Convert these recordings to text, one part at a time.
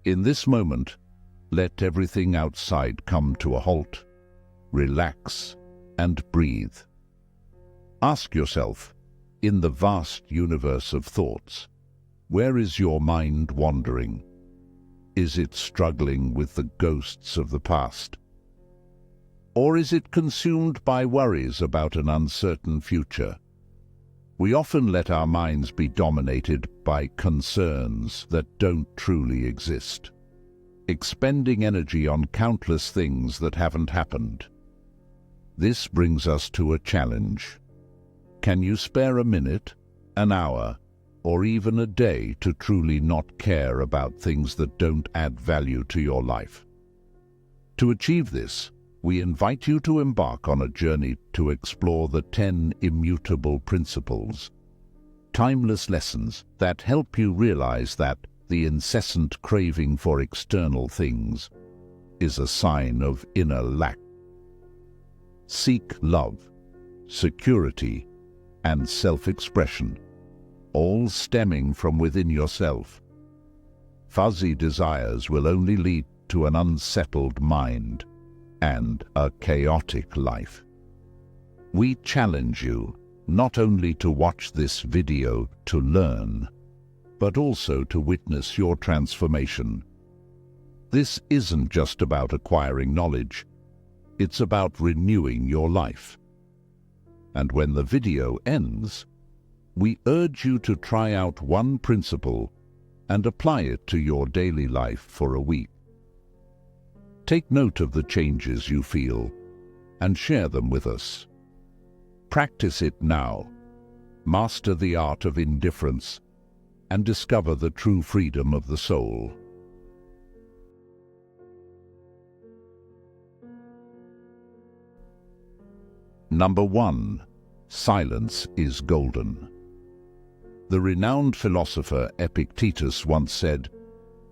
In this moment, let everything outside come to a halt. Relax and breathe. Ask yourself, in the vast universe of thoughts, where is your mind wandering? Is it struggling with the ghosts of the past? Or is it consumed by worries about an uncertain future? We often let our minds be dominated by concerns that don't truly exist, expending energy on countless things that haven't happened. This brings us to a challenge. Can you spare a minute, an hour, or even a day to truly not care about things that don't add value to your life? To achieve this, we invite you to embark on a journey to explore the 10 immutable principles, timeless lessons that help you realize that the incessant craving for external things is a sign of inner lack. Seek love, security, and self-expression, all stemming from within yourself. Fuzzy desires will only lead to an unsettled mind and a chaotic life. We challenge you not only to watch this video to learn, but also to witness your transformation. This isn't just about acquiring knowledge, it's about renewing your life. And when the video ends, we urge you to try out one principle and apply it to your daily life for a week. Take note of the changes you feel and share them with us. Practice it now. Master the art of indifference and discover the true freedom of the soul. Number 1. Silence is golden. The renowned philosopher Epictetus once said,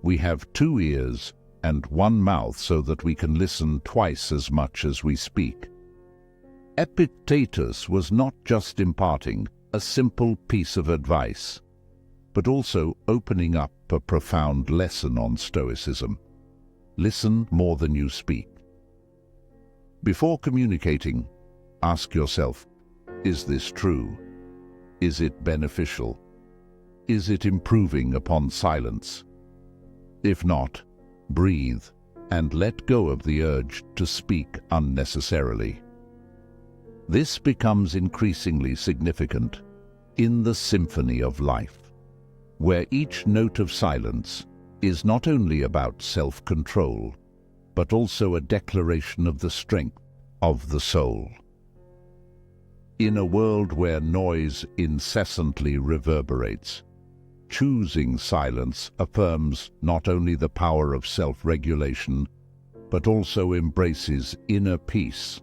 "We have 2 ears and 1 mouth so that we can listen twice as much as we speak." Epictetus was not just imparting a simple piece of advice, but also opening up a profound lesson on Stoicism. Listen more than you speak. Before communicating, ask yourself, is this true? Is it beneficial? Is it improving upon silence? If not, breathe and let go of the urge to speak unnecessarily. This becomes increasingly significant in the symphony of life, where each note of silence is not only about self-control, but also a declaration of the strength of the soul. In a world where noise incessantly reverberates, choosing silence affirms not only the power of self-regulation, but also embraces inner peace,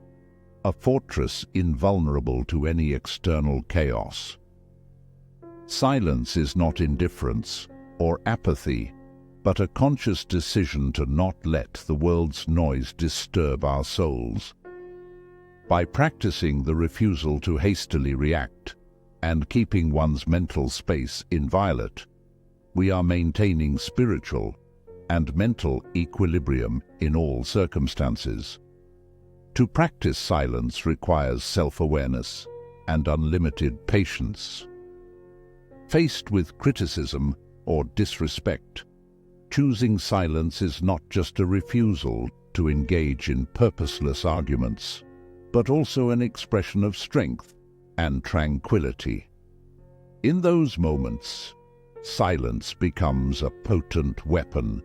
a fortress invulnerable to any external chaos. Silence is not indifference or apathy, but a conscious decision to not let the world's noise disturb our souls. By practicing the refusal to hastily react and keeping one's mental space inviolate, we are maintaining spiritual and mental equilibrium in all circumstances. To practice silence requires self-awareness and unlimited patience. Faced with criticism or disrespect, choosing silence is not just a refusal to engage in purposeless arguments, but also an expression of strength and tranquility. In those moments, silence becomes a potent weapon,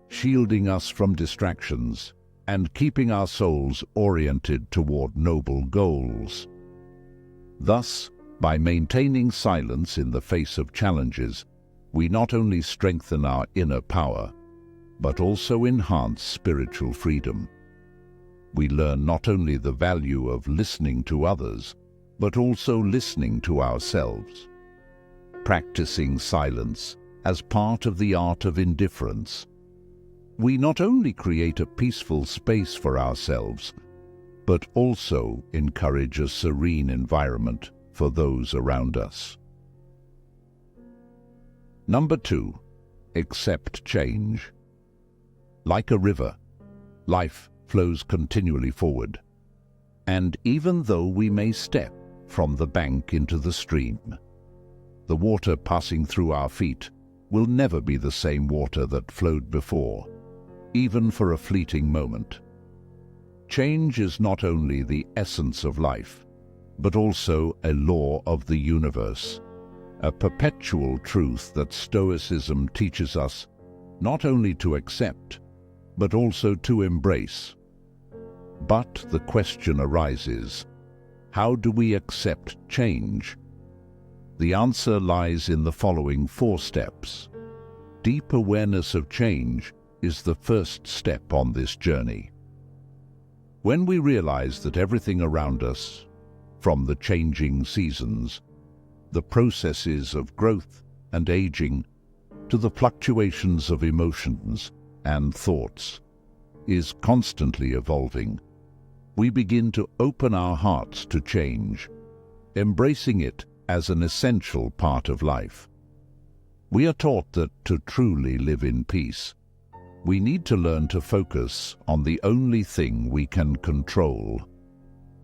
shielding us from distractions and keeping our souls oriented toward noble goals. Thus, by maintaining silence in the face of challenges, we not only strengthen our inner power, but also enhance spiritual freedom. We learn not only the value of listening to others, but also listening to ourselves. Practicing silence as part of the art of indifference, we not only create a peaceful space for ourselves, but also encourage a serene environment for those around us. Number 2, accept change. Like a river, life flows continually forward. And even though we may step from the bank into the stream, the water passing through our feet will never be the same water that flowed before, even for a fleeting moment. Change is not only the essence of life, but also a law of the universe, a perpetual truth that Stoicism teaches us not only to accept, but also to embrace. But the question arises, how do we accept change? The answer lies in the following 4 steps. Deep awareness of change is the first step on this journey. When we realize that everything around us, from the changing seasons, the processes of growth and aging, to the fluctuations of emotions and thoughts, is constantly evolving, we begin to open our hearts to change, embracing it as an essential part of life. We are taught that to truly live in peace, we need to learn to focus on the only thing we can control: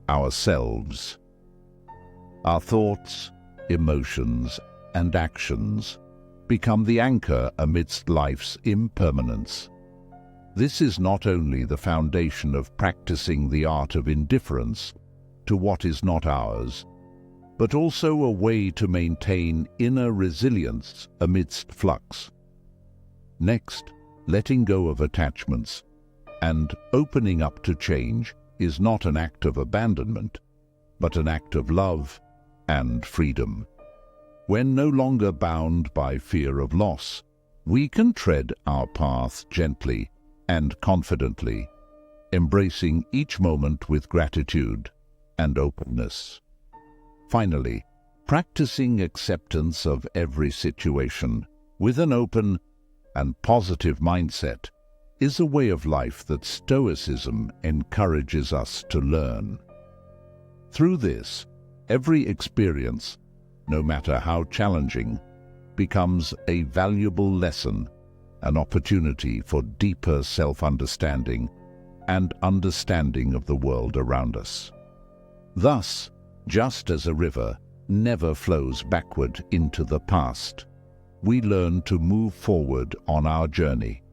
ourselves. Our thoughts, emotions, and actions become the anchor amidst life's impermanence. This is not only the foundation of practicing the art of indifference to what is not ours, but also a way to maintain inner resilience amidst flux. Next, letting go of attachments and opening up to change is not an act of abandonment, but an act of love and freedom. When no longer bound by fear of loss, we can tread our path gently and confidently, embracing each moment with gratitude and openness. Finally, practicing acceptance of every situation with an open and positive mindset is a way of life that Stoicism encourages us to learn. Through this, every experience, no matter how challenging, becomes a valuable lesson, an opportunity for deeper self-understanding and understanding of the world around us. Thus, just as a river never flows backward into the past, we learn to move forward on our journey,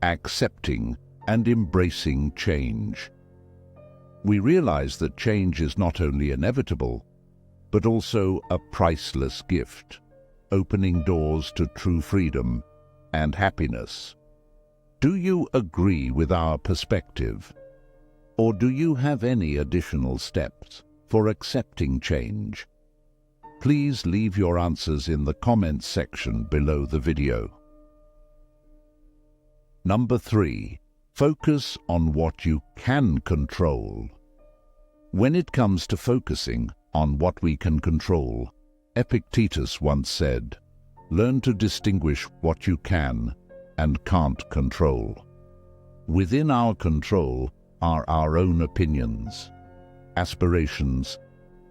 accepting and embracing change. We realize that change is not only inevitable, but also a priceless gift, opening doors to true freedom and happiness. Do you agree with our perspective? Or do you have any additional steps for accepting change? Please leave your answers in the comments section below the video. Number 3. Focus on what you can control. When it comes to focusing on what we can control, Epictetus once said, "Learn to distinguish what you can and can't control." Within our control are our own opinions, aspirations,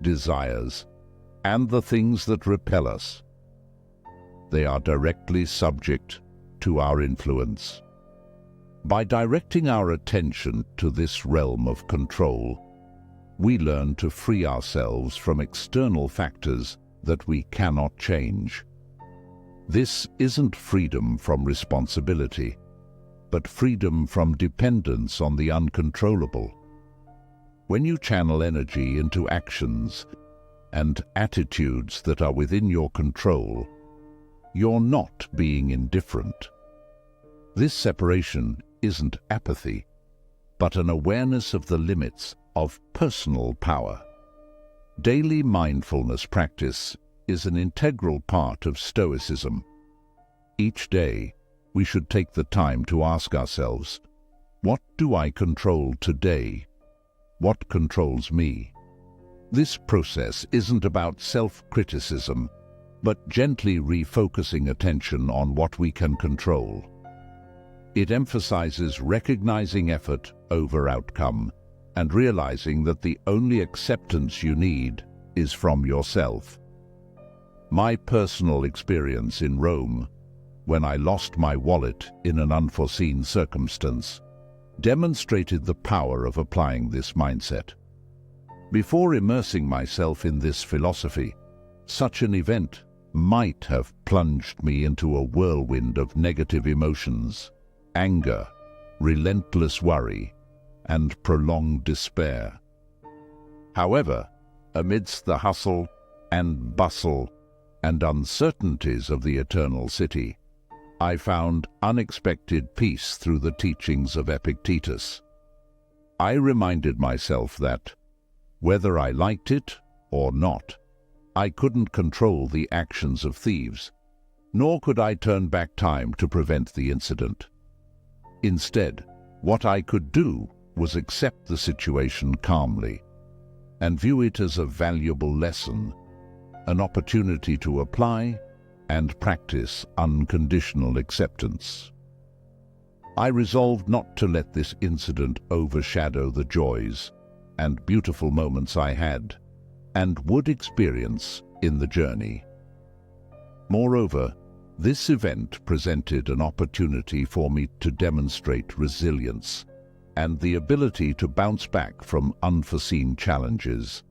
desires, and the things that repel us. They are directly subject to our influence. By directing our attention to this realm of control, we learn to free ourselves from external factors that we cannot change. This isn't freedom from responsibility, but freedom from dependence on the uncontrollable. When you channel energy into actions and attitudes that are within your control, you're not being indifferent. This separation isn't apathy, but an awareness of the limits of personal power. Daily mindfulness practice is an integral part of Stoicism. Each day, we should take the time to ask ourselves, what do I control today? What controls me? This process isn't about self-criticism, but gently refocusing attention on what we can control. It emphasizes recognizing effort over outcome and realizing that the only acceptance you need is from yourself. My personal experience in Rome when I lost my wallet in an unforeseen circumstance, demonstrated the power of applying this mindset. Before immersing myself in this philosophy, such an event might have plunged me into a whirlwind of negative emotions, anger, relentless worry, and prolonged despair. However, amidst the hustle and bustle and uncertainties of the eternal city, I found unexpected peace through the teachings of Epictetus. I reminded myself that, whether I liked it or not, I couldn't control the actions of thieves, nor could I turn back time to prevent the incident. Instead, what I could do was accept the situation calmly and view it as a valuable lesson, an opportunity to apply and practice unconditional acceptance. I resolved not to let this incident overshadow the joys and beautiful moments I had and would experience in the journey. Moreover, this event presented an opportunity for me to demonstrate resilience and the ability to bounce back from unforeseen challenges.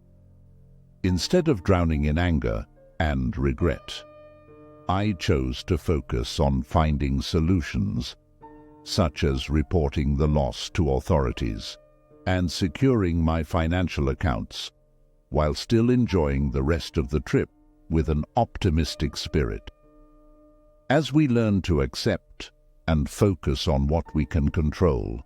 Instead of drowning in anger and regret, I chose to focus on finding solutions, such as reporting the loss to authorities and securing my financial accounts, while still enjoying the rest of the trip with an optimistic spirit. As we learn to accept and focus on what we can control,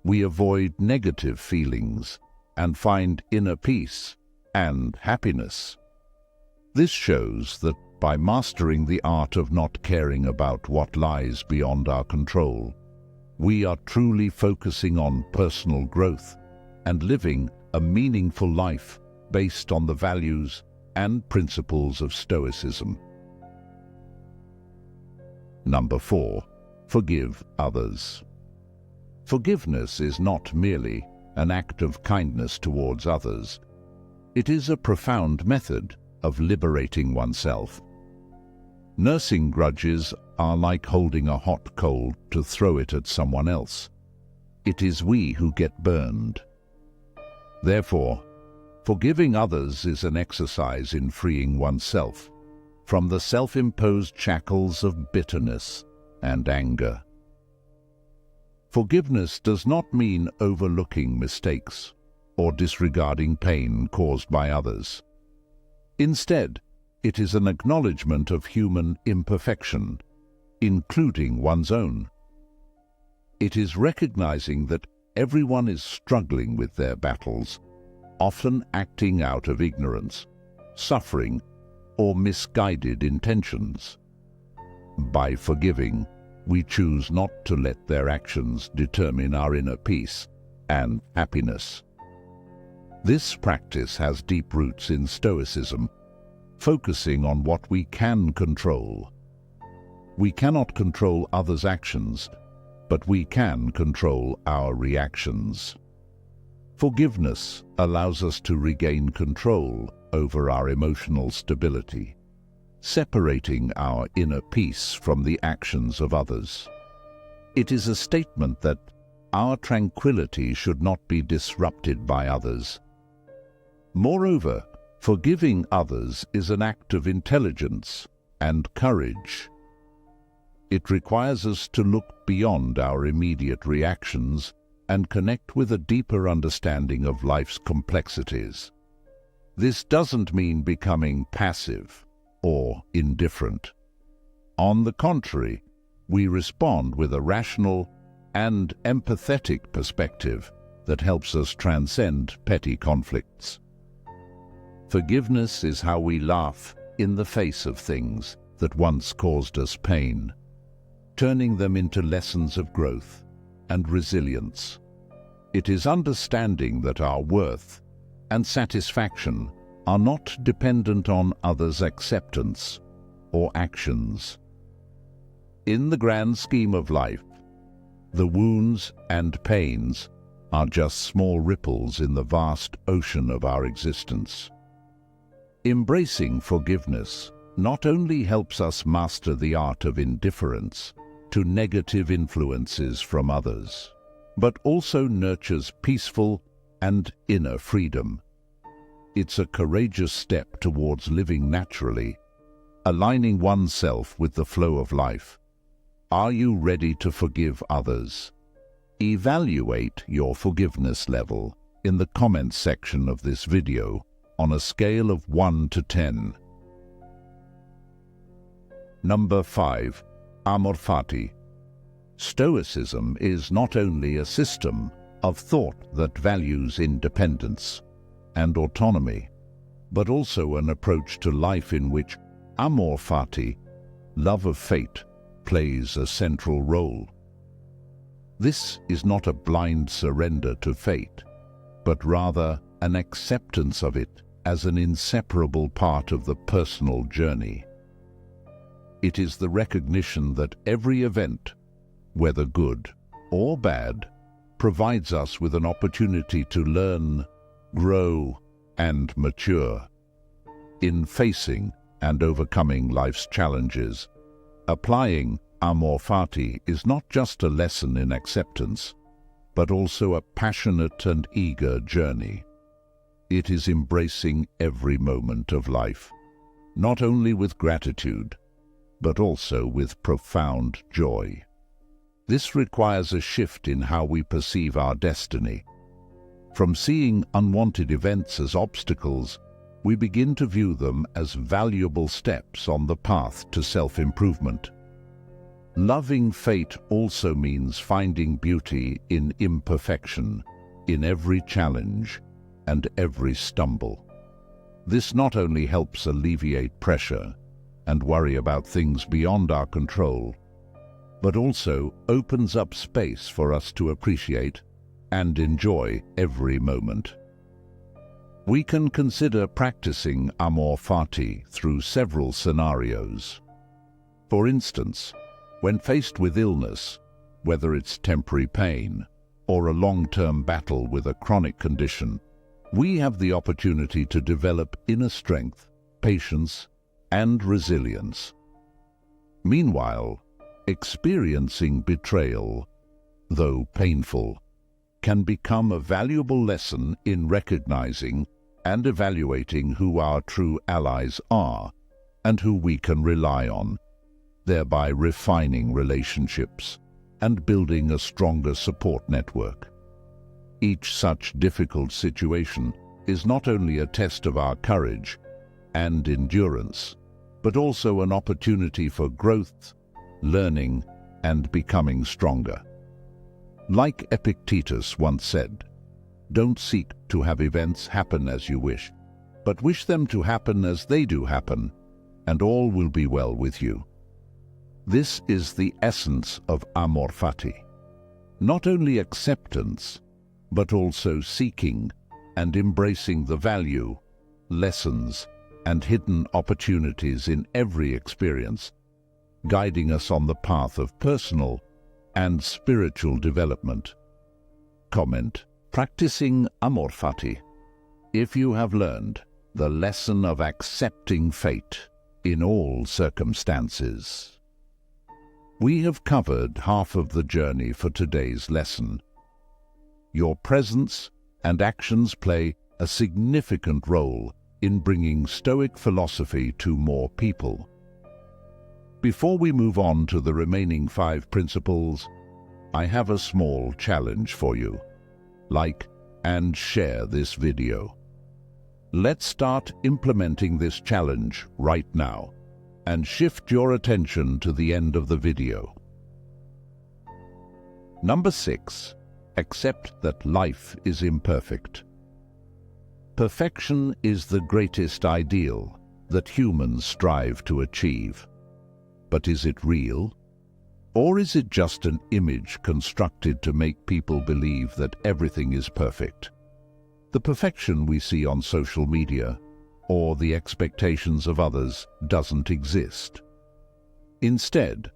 we avoid negative feelings and find inner peace and happiness. This shows that by mastering the art of not caring about what lies beyond our control, we are truly focusing on personal growth and living a meaningful life based on the values and principles of Stoicism. Number 4. Forgive others. Forgiveness is not merely an act of kindness towards others. It is a profound method of liberating oneself. Nursing grudges are like holding a hot coal to throw it at someone else. It is we who get burned. Therefore, forgiving others is an exercise in freeing oneself from the self-imposed shackles of bitterness and anger. Forgiveness does not mean overlooking mistakes or disregarding pain caused by others. Instead, it is an acknowledgement of human imperfection, including one's own. It is recognizing that everyone is struggling with their battles, often acting out of ignorance, suffering, or misguided intentions. By forgiving, we choose not to let their actions determine our inner peace and happiness. This practice has deep roots in Stoicism, focusing on what we can control. We cannot control others' actions, but we can control our reactions. Forgiveness allows us to regain control over our emotional stability, separating our inner peace from the actions of others. It is a statement that our tranquility should not be disrupted by others. Moreover, forgiving others is an act of intelligence and courage. It requires us to look beyond our immediate reactions and connect with a deeper understanding of life's complexities. This doesn't mean becoming passive or indifferent. On the contrary, we respond with a rational and empathetic perspective that helps us transcend petty conflicts. Forgiveness is how we laugh in the face of things that once caused us pain, turning them into lessons of growth and resilience. It is understanding that our worth and satisfaction are not dependent on others' acceptance or actions. In the grand scheme of life, the wounds and pains are just small ripples in the vast ocean of our existence. Embracing forgiveness not only helps us master the art of indifference to negative influences from others, but also nurtures peaceful and inner freedom. It's a courageous step towards living naturally, aligning oneself with the flow of life. Are you ready to forgive others? Evaluate your forgiveness level in the comments section of this video on a scale of 1 to 10. Number 5. Amorfati. Stoicism is not only a system of thought that values independence and autonomy, but also an approach to life in which Amorfati, love of fate, plays a central role. This is not a blind surrender to fate, but rather an acceptance of it as an inseparable part of the personal journey. It is the recognition that every event, whether good or bad, provides us with an opportunity to learn, grow, and mature. In facing and overcoming life's challenges, applying Amorfati is not just a lesson in acceptance, but also a passionate and eager journey. It is embracing every moment of life, not only with gratitude, but also with profound joy. This requires a shift in how we perceive our destiny. From seeing unwanted events as obstacles, we begin to view them as valuable steps on the path to self-improvement. Loving fate also means finding beauty in imperfection, in every challenge and every stumble. This not only helps alleviate pressure and worry about things beyond our control, but also opens up space for us to appreciate and enjoy every moment. We can consider practicing Amorfati through several scenarios. For instance, when faced with illness, whether it's temporary pain or a long-term battle with a chronic condition, we have the opportunity to develop inner strength, patience, and resilience. Meanwhile, experiencing betrayal, though painful, can become a valuable lesson in recognizing and evaluating who our true allies are and who we can rely on, thereby refining relationships and building a stronger support network. Each such difficult situation is not only a test of our courage and endurance, but also an opportunity for growth, learning, and becoming stronger. Like Epictetus once said, "Don't seek to have events happen as you wish, but wish them to happen as they do happen, and all will be well with you." This is the essence of Amorfati. Not only acceptance, but also seeking and embracing the value, lessons, and hidden opportunities in every experience, guiding us on the path of personal and spiritual development. Comment: practicing Amorfati. If you have learned the lesson of accepting fate in all circumstances. We have covered half of the journey for today's lesson. Your presence and actions play a significant role in bringing Stoic philosophy to more people. Before we move on to the remaining 5 principles, I have a small challenge for you. Like and share this video. Let's start implementing this challenge right now and shift your attention to the end of the video. Number 6. Accept that life is imperfect. Perfection is the greatest ideal that humans strive to achieve. But is it real? Or is it just an image constructed to make people believe that everything is perfect? The perfection we see on social media or the expectations of others doesn't exist. Instead,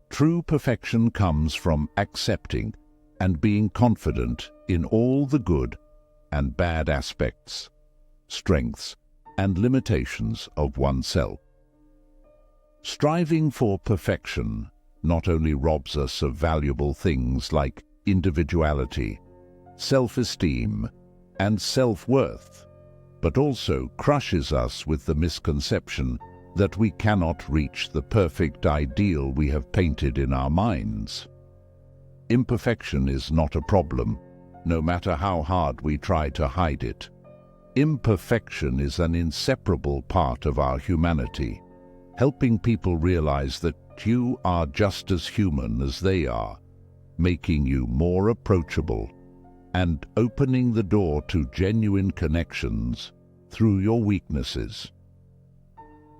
true perfection comes from accepting and being confident in all the good and bad aspects, strengths, and limitations of oneself. Striving for perfection not only robs us of valuable things like individuality, self-esteem, and self-worth, but also crushes us with the misconception that we cannot reach the perfect ideal we have painted in our minds. Imperfection is not a problem, no matter how hard we try to hide it. Imperfection is an inseparable part of our humanity, helping people realize that you are just as human as they are, making you more approachable and opening the door to genuine connections through your weaknesses.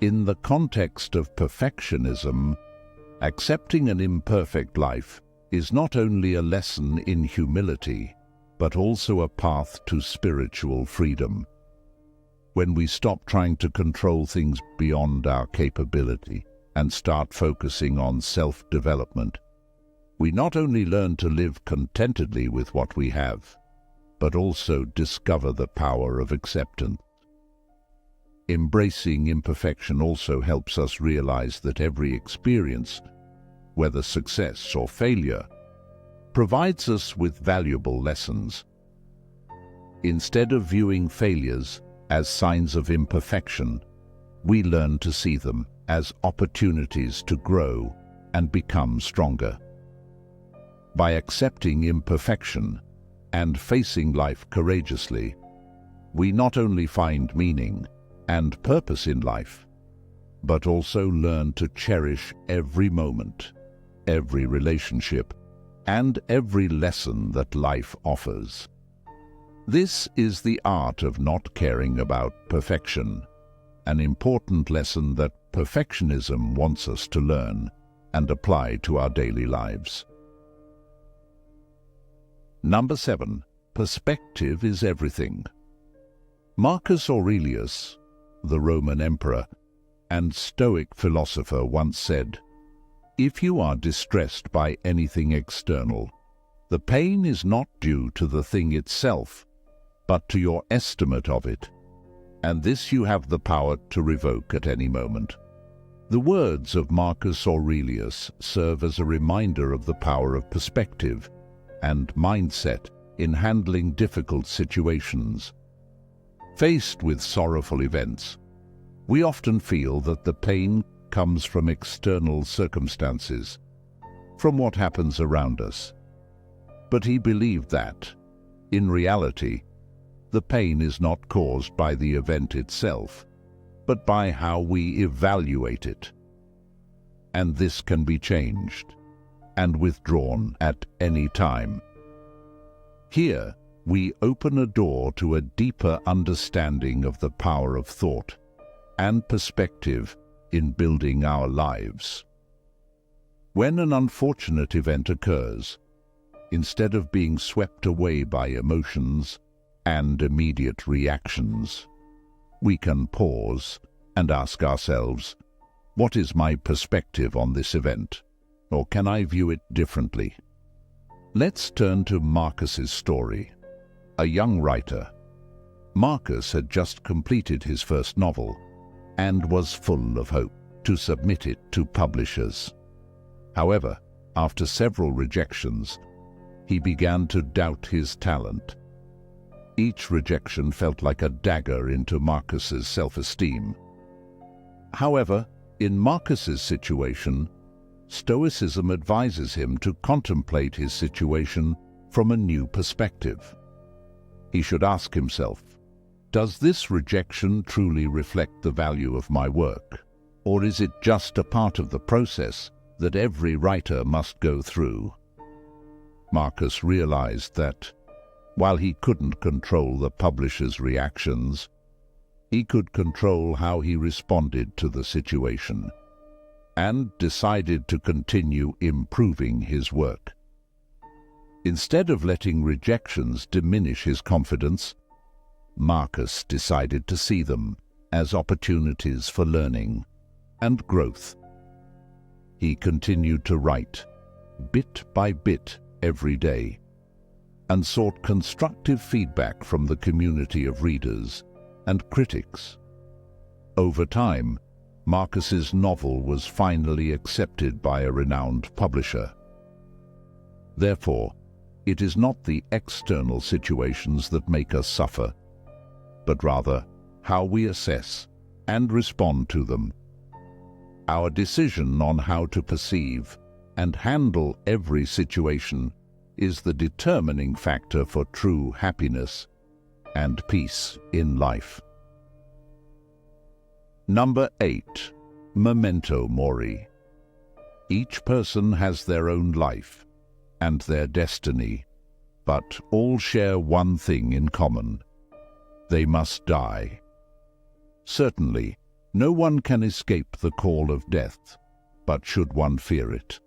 In the context of perfectionism, accepting an imperfect life is not only a lesson in humility, but also a path to spiritual freedom. When we stop trying to control things beyond our capability and start focusing on self-development, we not only learn to live contentedly with what we have, but also discover the power of acceptance. Embracing imperfection also helps us realize that every experience, whether success or failure, provides us with valuable lessons. Instead of viewing failures as signs of imperfection, we learn to see them as opportunities to grow and become stronger. By accepting imperfection and facing life courageously, we not only find meaning and purpose in life, but also learn to cherish every moment, every relationship, and every lesson that life offers. This is the art of not caring about perfection, an important lesson that perfectionism wants us to learn and apply to our daily lives. Number 7. Perspective is everything. Marcus Aurelius, the Roman emperor and Stoic philosopher, once said, "If you are distressed by anything external, the pain is not due to the thing itself, but to your estimate of it, and this you have the power to revoke at any moment." The words of Marcus Aurelius serve as a reminder of the power of perspective and mindset in handling difficult situations. Faced with sorrowful events, we often feel that the pain comes from external circumstances, from what happens around us. But he believed that, in reality, the pain is not caused by the event itself, but by how we evaluate it. And this can be changed and withdrawn at any time. Here, we open a door to a deeper understanding of the power of thought and perspective in building our lives. When an unfortunate event occurs, instead of being swept away by emotions and immediate reactions, we can pause and ask ourselves, what is my perspective on this event? Or can I view it differently? Let's turn to Marcus's story. A young writer, Marcus had just completed his first novel and was full of hope to submit it to publishers. However, after several rejections, he began to doubt his talent. Each rejection felt like a dagger into Marcus's self-esteem. However, in Marcus's situation, Stoicism advises him to contemplate his situation from a new perspective. He should ask himself, does this rejection truly reflect the value of my work? Or is it just a part of the process that every writer must go through? Marcus realized that, while he couldn't control the publisher's reactions, he could control how he responded to the situation, and decided to continue improving his work. Instead of letting rejections diminish his confidence, Marcus decided to see them as opportunities for learning and growth. He continued to write, bit by bit, every day, and sought constructive feedback from the community of readers and critics. Over time, Marcus's novel was finally accepted by a renowned publisher. Therefore, it is not the external situations that make us suffer, but rather how we assess and respond to them. Our decision on how to perceive and handle every situation is the determining factor for true happiness and peace in life. Number 8. Memento Mori. Each person has their own life and their destiny, but all share one thing in common: they must die. Certainly, no one can escape the call of death, but should one fear it?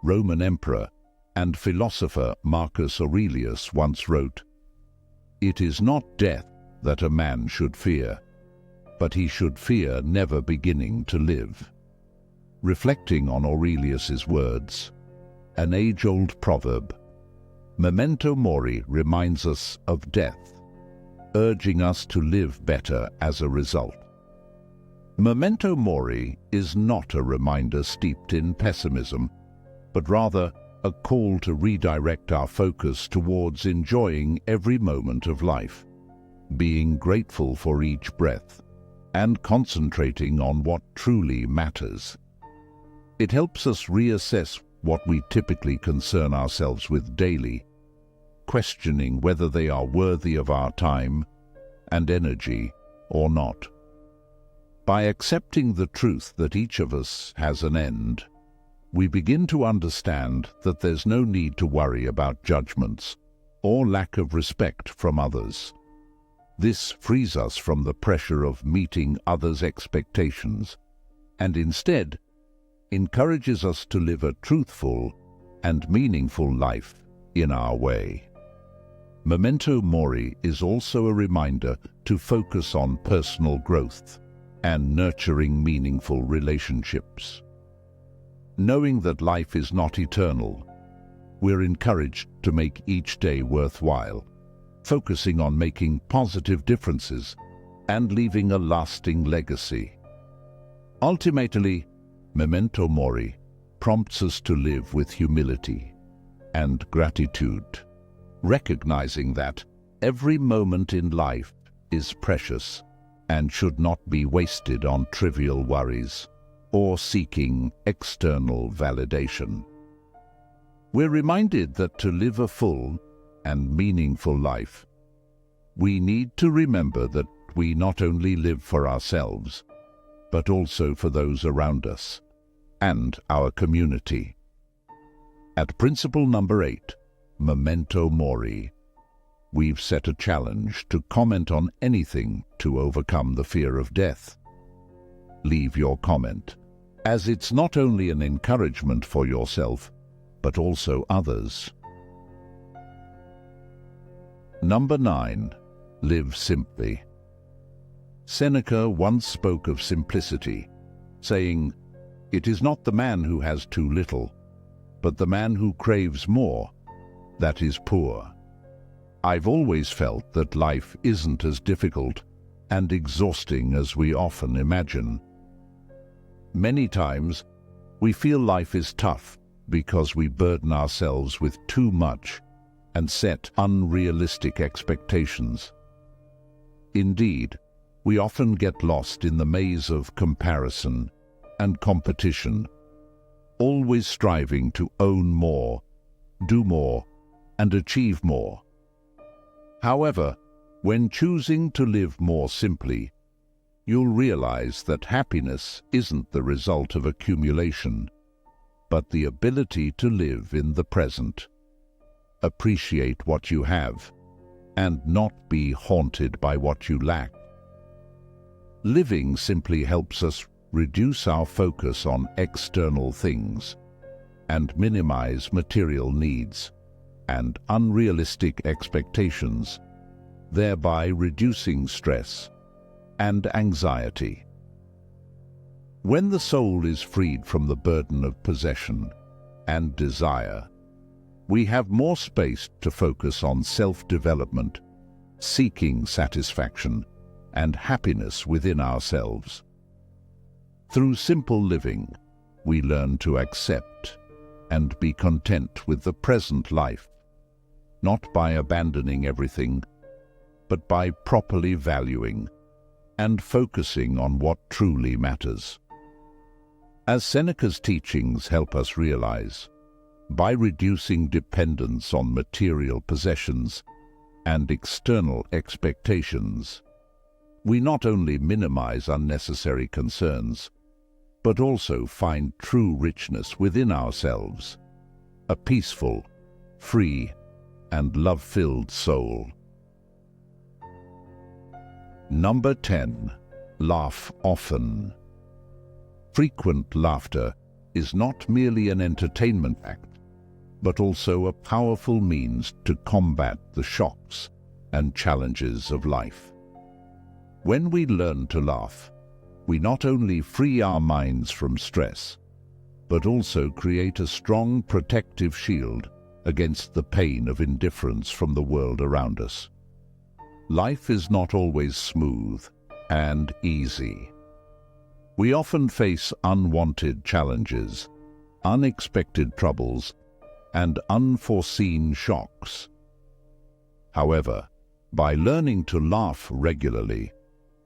Roman emperor and philosopher Marcus Aurelius once wrote, "It is not death that a man should fear, but he should fear never beginning to live." Reflecting on Aurelius's words, an age-old proverb, Memento Mori reminds us of death, urging us to live better as a result. Memento Mori is not a reminder steeped in pessimism, but rather a call to redirect our focus towards enjoying every moment of life, being grateful for each breath, and concentrating on what truly matters. It helps us reassess what we typically concern ourselves with daily, questioning whether they are worthy of our time and energy or not. By accepting the truth that each of us has an end, we begin to understand that there's no need to worry about judgments or lack of respect from others. This frees us from the pressure of meeting others' expectations and instead encourages us to live a truthful and meaningful life in our way. Memento Mori is also a reminder to focus on personal growth and nurturing meaningful relationships. Knowing that life is not eternal, we're encouraged to make each day worthwhile, focusing on making positive differences and leaving a lasting legacy. Ultimately, Memento Mori prompts us to live with humility and gratitude, recognizing that every moment in life is precious and should not be wasted on trivial worries or seeking external validation. We're reminded that to live a full and meaningful life, we need to remember that we not only live for ourselves, but also for those around us and our community. At principle number 8, Memento Mori, we've set a challenge to comment on anything to overcome the fear of death. Leave your comment, as it's not only an encouragement for yourself, but also others. Number 9. Live simply. Seneca once spoke of simplicity, saying, "It is not the man who has too little, but the man who craves more, that is poor." I've always felt that life isn't as difficult and exhausting as we often imagine. Many times, we feel life is tough because we burden ourselves with too much and set unrealistic expectations. Indeed, we often get lost in the maze of comparison and competition, always striving to own more, do more, and achieve more. However, when choosing to live more simply, you'll realize that happiness isn't the result of accumulation, but the ability to live in the present, appreciate what you have, and not be haunted by what you lack. Living simply helps us reduce our focus on external things and minimize material needs and unrealistic expectations, thereby reducing stress and anxiety. When the soul is freed from the burden of possession and desire, we have more space to focus on self-development, seeking satisfaction and happiness within ourselves. Through simple living, we learn to accept and be content with the present life, not by abandoning everything, but by properly valuing and focusing on what truly matters. As Seneca's teachings help us realize, by reducing dependence on material possessions and external expectations, we not only minimize unnecessary concerns, but also find true richness within ourselves, a peaceful, free, and love-filled soul. Number 10. Laugh often. Frequent laughter is not merely an entertainment act, but also a powerful means to combat the shocks and challenges of life. When we learn to laugh, we not only free our minds from stress, but also create a strong protective shield against the pain of indifference from the world around us. Life is not always smooth and easy. We often face unwanted challenges, unexpected troubles, and unforeseen shocks. However, by learning to laugh regularly,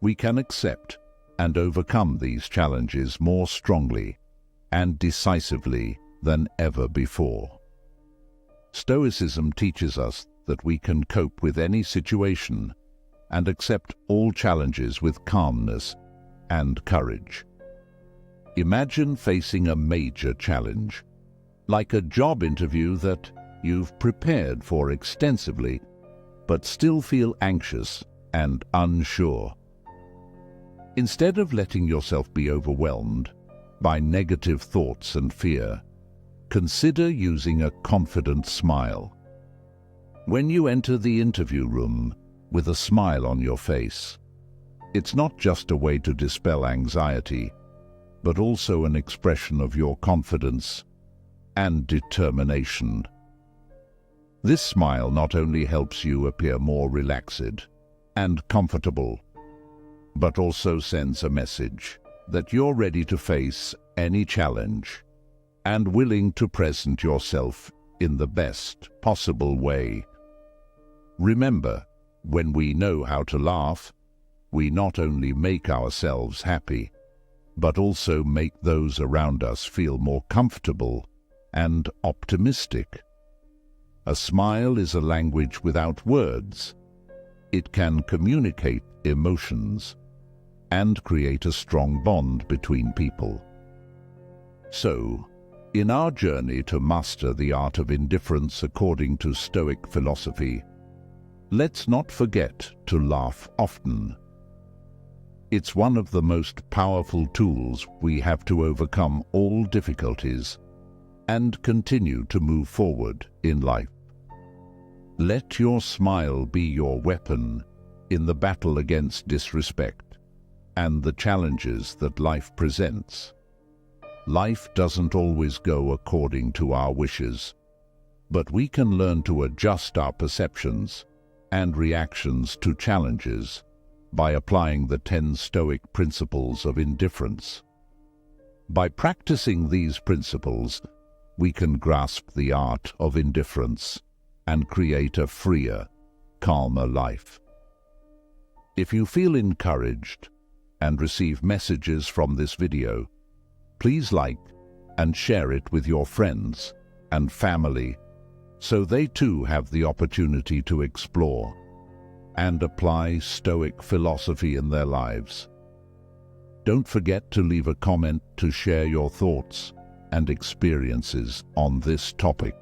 we can accept and overcome these challenges more strongly and decisively than ever before. Stoicism teaches us that we can cope with any situation and accept all challenges with calmness and courage. Imagine facing a major challenge, like a job interview that you've prepared for extensively, but still feel anxious and unsure. Instead of letting yourself be overwhelmed by negative thoughts and fear, consider using a confident smile. When you enter the interview room with a smile on your face, it's not just a way to dispel anxiety, but also an expression of your confidence and determination. This smile not only helps you appear more relaxed and comfortable, but also sends a message that you're ready to face any challenge and willing to present yourself in the best possible way. Remember, when we know how to laugh, we not only make ourselves happy, but also make those around us feel more comfortable and optimistic. A smile is a language without words. It can communicate emotions and create a strong bond between people. So, in our journey to master the art of indifference according to Stoic philosophy, let's not forget to laugh often. It's one of the most powerful tools we have to overcome all difficulties and continue to move forward in life. Let your smile be your weapon in the battle against disrespect and the challenges that life presents. Life doesn't always go according to our wishes, but we can learn to adjust our perceptions and reactions to challenges by applying the 10 Stoic principles of indifference. By practicing these principles, we can grasp the art of indifference and create a freer, calmer life. If you feel encouraged and receive messages from this video, please like and share it with your friends and family so they too have the opportunity to explore and apply Stoic philosophy in their lives. Don't forget to leave a comment to share your thoughts and experiences on this topic.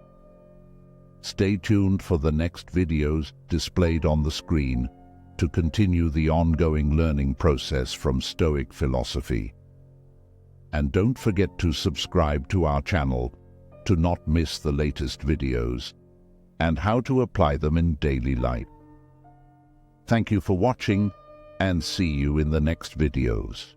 Stay tuned for the next videos displayed on the screen to continue the ongoing learning process from Stoic philosophy. And don't forget to subscribe to our channel to not miss the latest videos and how to apply them in daily life. Thank you for watching and see you in the next videos.